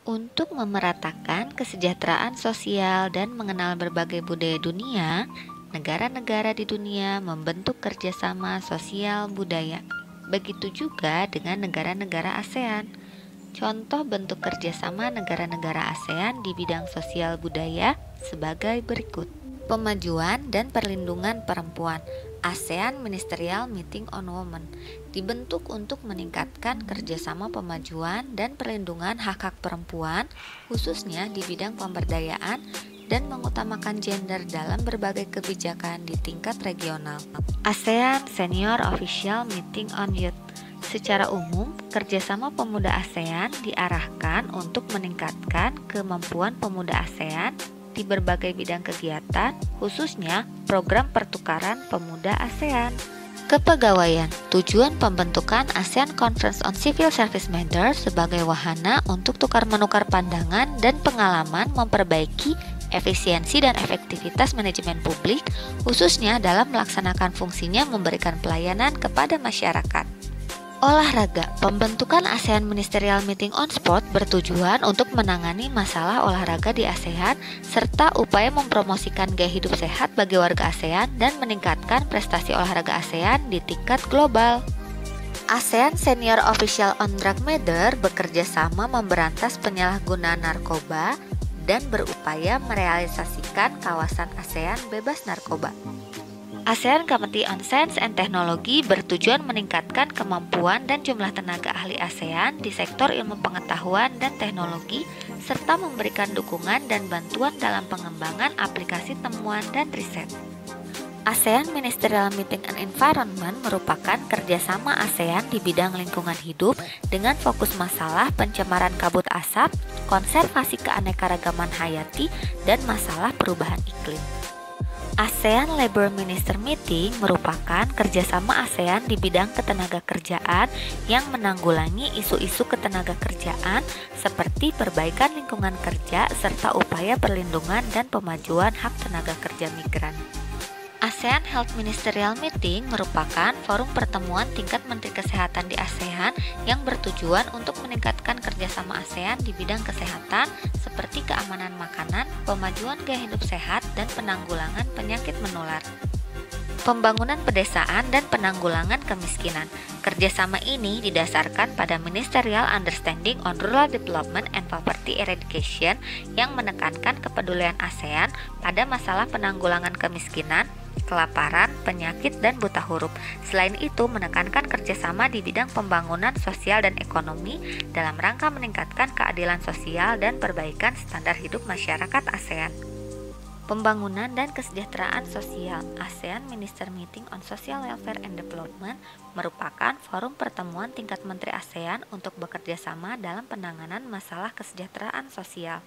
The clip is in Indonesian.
Untuk memeratakan kesejahteraan sosial dan mengenal berbagai budaya dunia, negara-negara di dunia membentuk kerjasama sosial budaya. Begitu juga dengan negara-negara ASEAN. Contoh bentuk kerjasama negara-negara ASEAN di bidang sosial budaya sebagai berikut. Pemajuan dan perlindungan perempuan. ASEAN Ministerial Meeting on Women dibentuk untuk meningkatkan kerjasama pemajuan dan perlindungan hak-hak perempuan, khususnya di bidang pemberdayaan dan mengutamakan gender dalam berbagai kebijakan di tingkat regional. ASEAN Senior Official Meeting on Youth. Secara umum, kerjasama pemuda ASEAN diarahkan untuk meningkatkan kemampuan pemuda ASEAN di berbagai bidang kegiatan, khususnya program pertukaran pemuda ASEAN. Kepegawaian. Tujuan pembentukan ASEAN Conference on Civil Service Matters sebagai wahana untuk tukar-menukar pandangan dan pengalaman memperbaiki efisiensi dan efektivitas manajemen publik, khususnya dalam melaksanakan fungsinya memberikan pelayanan kepada masyarakat. Olahraga. Pembentukan ASEAN Ministerial Meeting on Sport bertujuan untuk menangani masalah olahraga di ASEAN serta upaya mempromosikan gaya hidup sehat bagi warga ASEAN dan meningkatkan prestasi olahraga ASEAN di tingkat global. ASEAN Senior Official on Drug Matter bekerja sama memberantas penyalahgunaan narkoba dan berupaya merealisasikan kawasan ASEAN bebas narkoba. ASEAN Committee on Science and Technology bertujuan meningkatkan kemampuan dan jumlah tenaga ahli ASEAN di sektor ilmu pengetahuan dan teknologi, serta memberikan dukungan dan bantuan dalam pengembangan aplikasi temuan dan riset. ASEAN Ministerial Meeting on Environment merupakan kerjasama ASEAN di bidang lingkungan hidup dengan fokus masalah pencemaran kabut asap, konservasi keanekaragaman hayati, dan masalah perubahan iklim. ASEAN Labor Minister Meeting merupakan kerjasama ASEAN di bidang ketenagakerjaan yang menanggulangi isu-isu ketenagakerjaan seperti perbaikan lingkungan kerja serta upaya perlindungan dan pemajuan hak tenaga kerja migran. ASEAN Health Ministerial Meeting merupakan forum pertemuan tingkat Menteri Kesehatan di ASEAN yang bertujuan untuk meningkatkan kerjasama ASEAN di bidang kesehatan seperti keamanan makanan, pemajuan gaya hidup sehat, dan penanggulangan penyakit menular. Pembangunan pedesaan dan penanggulangan kemiskinan. Kerjasama ini didasarkan pada Ministerial Understanding on Rural Development and Poverty Eradication yang menekankan kepedulian ASEAN pada masalah penanggulangan kemiskinan, kelaparan, penyakit, dan buta huruf. Selain itu, menekankan kerjasama di bidang pembangunan sosial dan ekonomi dalam rangka meningkatkan keadilan sosial dan perbaikan standar hidup masyarakat ASEAN. Pembangunan dan kesejahteraan sosial. ASEAN Minister Meeting on Social Welfare and Development merupakan forum pertemuan tingkat menteri ASEAN untuk bekerja sama dalam penanganan masalah kesejahteraan sosial.